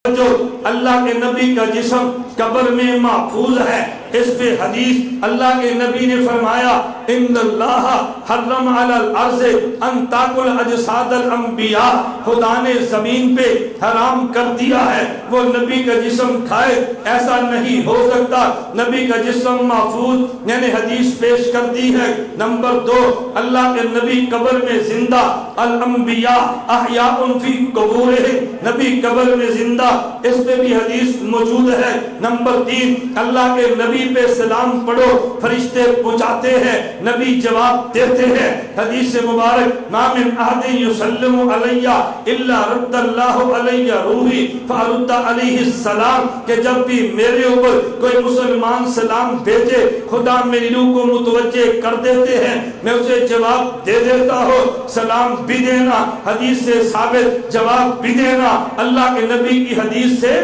جو اللہ کے نبی کا جسم قبر میں محفوظ ہے، اس پہ حدیث اللہ کے نبی نے فرمایا ان اللہ حرم علی الارض ان تاکل اجساد الانبیاء، خدا نے زمین پہ حرام کر دیا ہے وہ نبی کا جسم کھائے، ایسا نہیں ہو سکتا، نبی کا جسم محفوظ، یعنی حدیث پیش کر دی ہے۔ نمبر 2، اللہ کے نبی قبر میں زندہ، الانبیاء احیاء فی قبورہم، نبی قبر میں زندہ، اس پہ بھی حدیث موجود ہے۔ نمبر 3، اللہ کے نبی پہ سلام پڑھو، فرشتے پہنچاتے ہیں، نبی جواب دیتے ہیں۔ حدیث مبارک ما من احد یسلم علی الا رد اللہ علی روحی فرد علیہ السلام، کہ جب بھی میرے اوپر کوئی مسلمان سلام بھیجے خدا میری روح کو متوجہ کر دیتے ہیں، میں اسے جواب دے دیتا ہوں۔ سلام بھی دینا حدیث سے ثابت، جواب بھی دینا اللہ کے نبی کی حدیث سے۔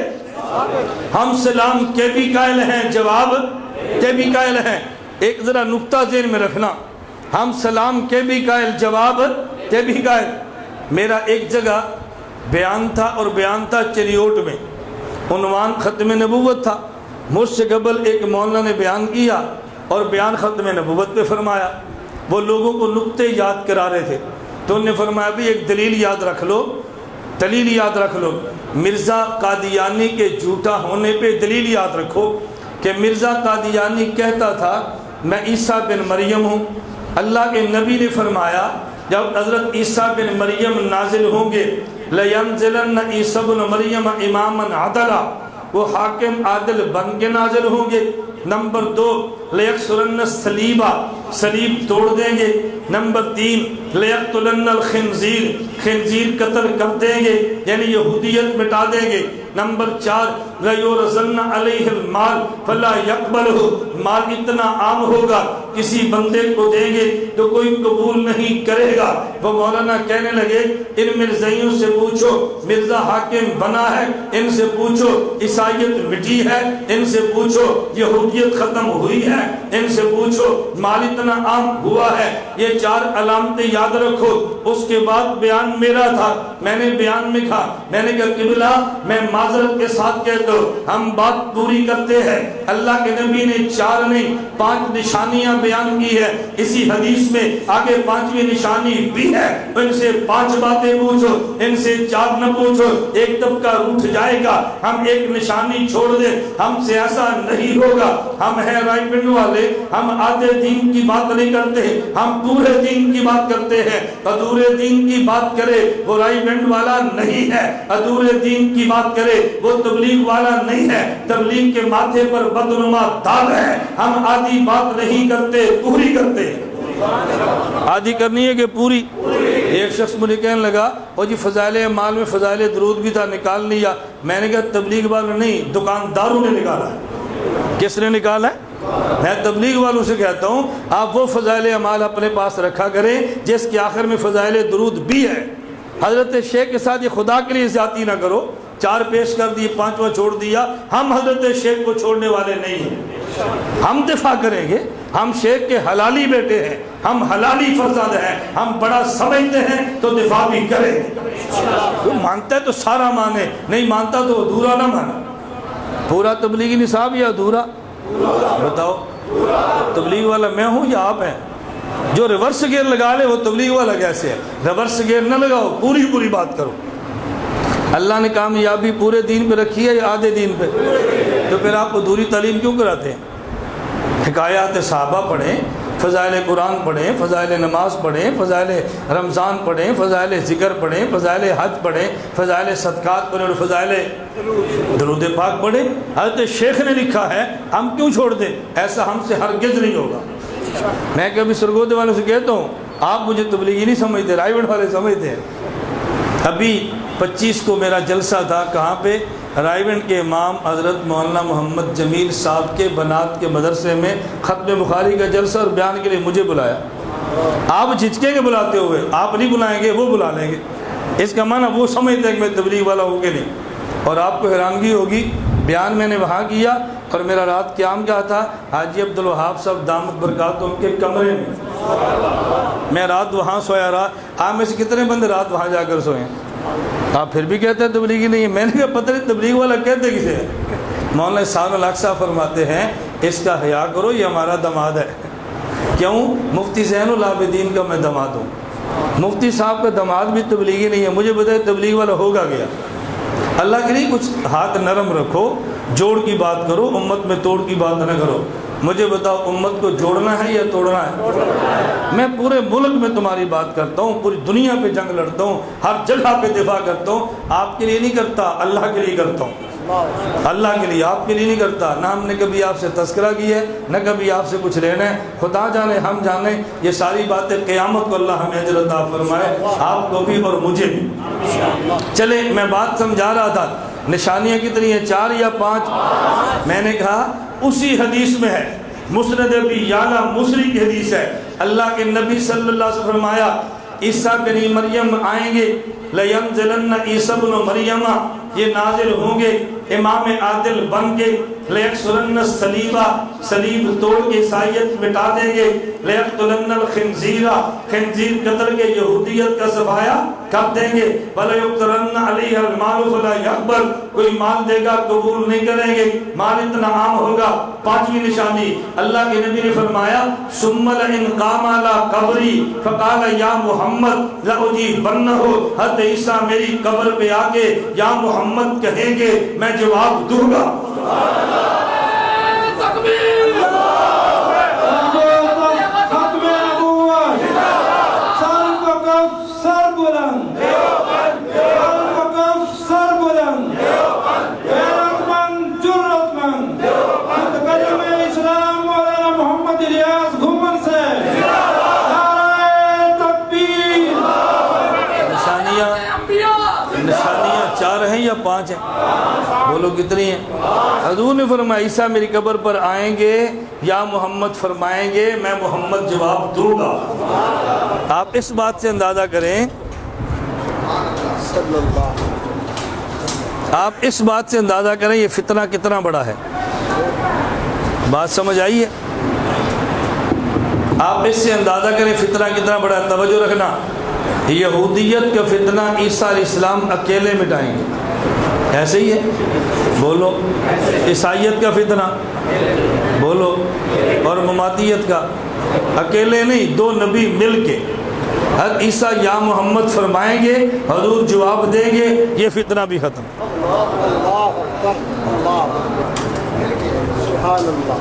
ہم سلام کے بھی قائل ہیں، جواب کے بھی قائل ہیں۔ ایک ذرا نقطہ ذہن میں رکھنا، ہم سلام کے بھی قائل، جواب کے بھی قائل۔ میرا ایک جگہ بیان تھا، اور بیان تھا چریوٹ میں، عنوان ختم نبوت تھا۔ مجھ سے قبل ایک مولانا نے بیان کیا اور بیان ختم نبوت پہ فرمایا۔ وہ لوگوں کو نقطے یاد کرا رہے تھے، تو انہوں نے فرمایا بھی ایک دلیل یاد رکھ لو، دلیل یاد رکھ لو، مرزا قادیانی کے جھوٹا ہونے پہ دلیل یاد رکھو کہ مرزا قادیانی کہتا تھا میں عیسیٰ بن مریم ہوں۔ اللہ کے نبی نے فرمایا جب حضرت عیسیٰ بن مریم نازل ہوں گے لَيَنزِلَنَّ عیسیٰ بن مریم امامًا عَدَلًا، وہ حاکم عادل بن کے نازل ہوں گے۔ نمبر 2، لَيَكْسُرَنَّ الصَّلِيبَ، صلیب توڑ دیں گے۔ نمبر 3، لَيَقْتُلَنَّ الْخِنْزِيرَ، خنزیر قتل کر دیں گے، یعنی یہودیت مٹا دیں گے۔ نمبر 4، لَيُرْزَنَّ عَلَيْهِ الْمَالِ فَلَا يَقْبَلُهُ، مال اتنا عام ہوگا کسی بندے کو دیں گے تو کوئی قبول نہیں کرے گا۔ وہ مولانا کہنے لگے ان مرزائیوں سے پوچھو، مرزا حاکم بنا ہے ان سے پوچھو، عیسائیت مٹی ہے ان سے پوچھو، یہودیت ختم ہوئی ہے ان سے پوچھو، مال اتنا عام ہوا ہے۔ یہ 4 علامتیں یاد رکھو۔ اس کے بعد بیان میرا تھا، میں نے بیان میں کہا، میں نے کہا قبلہ میں معذرت کے ساتھ کہتا ہوں ہم بات پوری کرتے ہیں۔ اللہ کے نبی نے 4 نہیں 5 نشانیاں بیان کی ہے، اسی حدیث میں آگے 5ویں نشانی بھی ہے۔ ان سے 5 باتیں پوچھو، ان سے 4 نہ پوچھو، ایک طبقہ روٹھ جائے گا۔ ہم ایک نشانی چھوڑ دیں، ہم سے ایسا نہیں ہوگا۔ ہم ہیں رائٹ بینڈ والے، ہم آدھے دین کی بات نہیں کرتے، ہم پورے دین کی بات کرتے ہیں۔ ادھورے دین کی بات کرے وہ رائٹ بینڈ والا نہیں ہے، ادھورے دین کی بات کرے وہ تبلیغ والا نہیں ہے۔ تبلیغ کے ماتھے پر بدنما داغ ہے، ہم آدھی بات نہیں کرتے، پوری کرتے ہیں۔ آدھی کرنی ہے کہ پوری؟ ایک شخص مجھے کہنے لگا وہ جی فضائل اعمال میں فضائل درود بھی تھا، نکال لیا۔ میں نے کہا تبلیغ والوں نہیں، دکانداروں نے نکالا ہے۔ کس نے نکالا ہے؟ میں تبلیغ والوں سے کہتا ہوں آپ وہ فضائل اعمال اپنے پاس رکھا کریں جس کے آخر میں فضائل درود بھی ہے۔ حضرت شیخ کے ساتھ یہ خدا کے لیے زیادتی نہ کرو، 4 پیش کر دیے 5واں چھوڑ دیا۔ ہم حضرت شیخ کو چھوڑنے والے نہیں ہیں، ہم دفاع کریں گے۔ ہم شیخ کے حلالی بیٹے ہیں، ہم حلالی فرزند ہیں، ہم بڑا سمجھتے ہیں تو دفاع بھی کریں گے۔ تو مانتا ہے تو سارا مانے، نہیں مانتا تو ادھورا نہ مانا۔ پورا تبلیغی نصاب یا ادھورا؟ بتاؤ تبلیغ والا میں ہوں یا آپ ہیں؟ جو ریورس گیئر لگا لے وہ تبلیغ والا کیسے ہے؟ ریورس گیئر نہ لگاؤ، پوری بات کرو۔ اللہ نے کامیابی پورے دین پہ رکھی ہے یا آدھے دین پہ؟ تو پھر آپ ادھوری تعلیم کیوں کراتے ہیں؟ حکایات صحابہ پڑھیں، فضائل قرآن پڑھیں، فضائل نماز پڑھیں، فضائل رمضان پڑھیں، فضائل ذکر پڑھیں، فضائل حج پڑھیں، فضائل صدقات پڑھیں، اور فضائل درود پاک پڑھیں۔ حضرت شیخ نے لکھا ہے، ہم کیوں چھوڑ دیں؟ ایسا ہم سے ہرگز نہیں ہوگا۔ میں کبھی سرگودے والوں سے کہتا ہوں آپ مجھے تبلیغی نہیں سمجھتے، رائے بینڈ والے سمجھتے ہیں۔ ابھی 25 کو میرا جلسہ تھا، کہاں پہ؟ رائے بینڈ کے امام حضرت مولانا محمد جمیل صاحب کے بنات کے مدرسے میں ختم بخاری کا جلسہ، اور بیان کے لیے مجھے بلایا۔ آپ جھجکیں گے بلاتے ہوئے، آپ نہیں بلائیں گے وہ بلا لیں گے۔ اس کا معنی وہ سمجھتے ہیں کہ میں تبلیغ والا ہوں کہ نہیں۔ اور آپ کو حیرانگی ہوگی، بیان میں نے وہاں کیا اور میرا رات قیام کیا تھا حاجی عبدالوہاب صاحب دامت برکاتہم کے کمرے میں، میں رات وہاں سویا رہا۔ آپ میں سے کتنے بندے رات وہاں جا کر سوئے ہیں؟ آپ پھر بھی کہتے ہیں تبلیغی نہیں ہے. میں نے کہا پتہ نہیں تبلیغ والا کہتے کسے ہے. مولانا احسان الحق صاحب فرماتے ہیں اس کا حیا کرو، یہ ہمارا داماد ہے. کیوں؟ مفتی زین العابدین کا میں داماد ہوں. مفتی صاحب کا داماد بھی تبلیغی نہیں ہے. مجھے بتائے تبلیغ والا ہوگا گیا. اللہ کے لیے کچھ ہاتھ نرم رکھو، جوڑ کی بات کرو، امت میں توڑ کی بات نہ کرو. مجھے بتاؤ امت کو جوڑنا ہے یا توڑنا ہے؟ میں پورے ملک میں تمہاری بات کرتا ہوں، پوری دنیا پہ جنگ لڑتا ہوں، ہر جگہ پہ دفاع کرتا ہوں. آپ کے لیے نہیں کرتا، اللہ کے لیے کرتا ہوں. اللہ کے لیے، آپ کے لیے نہیں کرتا. نہ ہم نے کبھی آپ سے تذکرہ کیا ہے، نہ کبھی آپ سے کچھ لینا ہے. خدا جانے ہم جانے یہ ساری باتیں قیامت کو اللہ ہمیں اجر عطا فرمائے، آپ کو بھی اور مجھے بھی. چلے میں بات سمجھا رہا تھا. نشانیاں کتنی ہیں؟ 4 یا 5؟ میں نے کہا اسی حدیث میں ہے، مسند ابی یعلا مصری کی حدیث ہے. اللہ کے نبی صلی اللہ علیہ وسلم فرمایا عیسیٰ بن مریم آئیں گے، لَيَنزِلَنَّ عِيسَىٰ بْنُ مَرْيَمَ، یہ نازل ہوں گے امام عادل بن کے. لَيَكْسُرَنَّ الصَّلِيبَ، صلیب توڑ کے عیسائیت مٹا دیں گے. لَيَقْتُلَنَّ الْخِنْزِيرَ، خنزیر قتل کے یہودیت کا صفایا کر دیں گے. وَلَيُقْتَرَنَّ عَلَيْهَا الْمَالُ فَلَا يَقْبَلُ، کوئی مال دے گا قبول نہیں کریں گے، مال اتنا عام ہوگا. 5ویں نشانی اللہ کے نبی نے فرمایا ثُمَّ لَئِنْ قَامَ عَلَىٰ قَبْرِي فَقَالَ يَا مُحَمَّدْ لَأُجِيبَنَّهُ، حضرت عیسیٰ میری قبر پہ آ کے یا محمد کہیں گے میں جواب دوں گا. نشانیاں 4 ہیں یا 5 ہیں؟ بولو کتنی ہیں؟ حضور نے فرمایا عیسیٰ میری قبر پر آئیں گے، یا محمد فرمائیں گے میں محمد جواب دوں گا. آپ اس بات سے اندازہ کریں، آپ اس بات سے اندازہ کریں یہ فتنہ کتنا بڑا ہے. بات سمجھ آئی ہے؟ آپ اس سے اندازہ کریں فتنہ کتنا بڑا ہے. توجہ رکھنا، یہودیت کا فتنہ عیسیٰ علیہ السلام اکیلے مٹائیں گے، ایسے ہی ہے؟ بولو. عیسائیت کا فتنہ بولو، اور مماتیت کا اکیلے نہیں، 2 نبی مل کے. حضرت عیسیٰ یا محمد فرمائیں گے، حضور جواب دیں گے، یہ فتنہ بھی ختم. سبحان اللہ.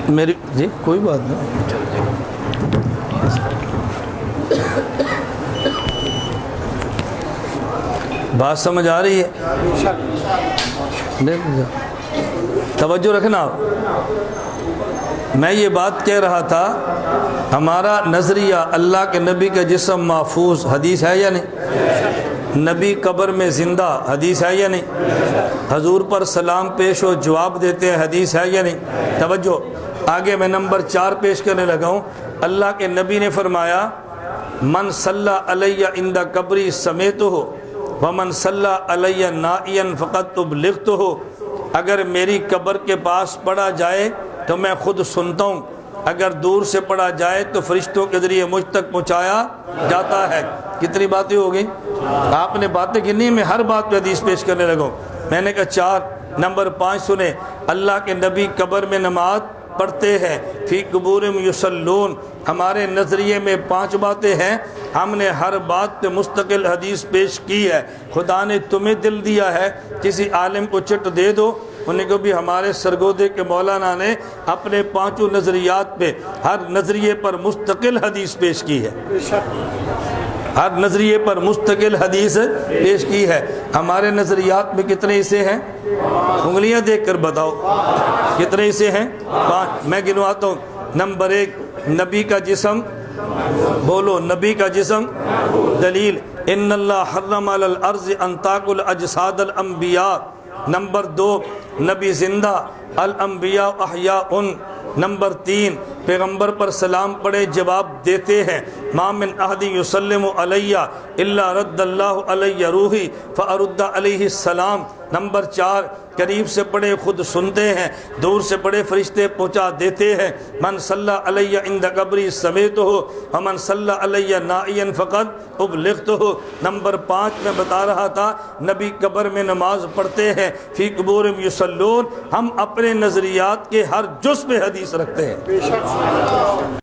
میری جی کوئی بات نہیں. بات سمجھ آ رہی ہے؟ توجہ رکھنا. میں یہ بات کہہ رہا تھا ہمارا نظریہ اللہ کے نبی کا جسم محفوظ، حدیث ہے یا نہیں؟ نبی قبر میں زندہ، حدیث ہے یا نہیں؟ حضور پر سلام پیش ہو جواب دیتے ہیں، حدیث ہے یا نہیں؟ توجہ آگے میں نمبر 4 پیش کرنے لگا ہوں. اللہ کے نبی نے فرمایا من صلی علیہ عند قبری سمیتہ ومن صلی علیہ نائیا فقد ابلغتہ، اگر میری قبر کے پاس پڑھا جائے تو میں خود سنتا ہوں، اگر دور سے پڑھا جائے تو فرشتوں کے ذریعے مجھ تک پہنچایا جاتا ہے. کتنی باتیں ہو گئی؟ آپ نے باتیں گنی، میں ہر بات پہ حدیث پیش کرنے لگا ہوں. میں نے کہا 4. نمبر 5 سنیں، اللہ کے نبی قبر میں نماز پڑھتے ہیں، فی قبورہم یصلون. ہمارے نظریے میں 5 باتیں ہیں، ہم نے ہر بات پہ مستقل حدیث پیش کی ہے. خدا نے تمہیں دل دیا ہے، کسی عالم کو چٹ دے دو. انہیں کو بھی ہمارے سرگودے کے مولانا نے اپنے 5 نظریات پہ ہر نظریے پر مستقل حدیث پیش کی ہے، ہر نظریے پر مستقل حدیث پیش کی ہے. ہمارے نظریات میں کتنے حصے ہیں؟ انگلیاں دیکھ کر بتاؤ کتنے حصے ہیں؟ 5. میں گنواتا ہوں. نمبر 1 نبی کا جسم، بولو نبی کا جسم. دلیل ان اللہ حرم علی الارض ان تاکل اجساد الانبیاء. نمبر 2 نبی زندہ، الانبیاء احیاء. نمبر 3 پیغمبر پر سلام پڑھے جواب دیتے ہیں۔ ما من احد یسلم علی الا رد اللہ علی روحی فارد علیہ السلام۔ نمبر 4، قریب سے پڑھے خود سنتے ہیں، دور سے پڑھے فرشتے پہنچا دیتے ہیں۔ من صلی علی عند قبری سمیتہ ومن صلی علی نائیا فقد ابلغتہ۔ نمبر 5 میں بتا رہا تھا نبی قبر میں نماز پڑھتے ہیں، فی قبورہم یصلون۔ ہم اپنے نظریات کے ہر جز پہ حدیث رکھتے ہیں۔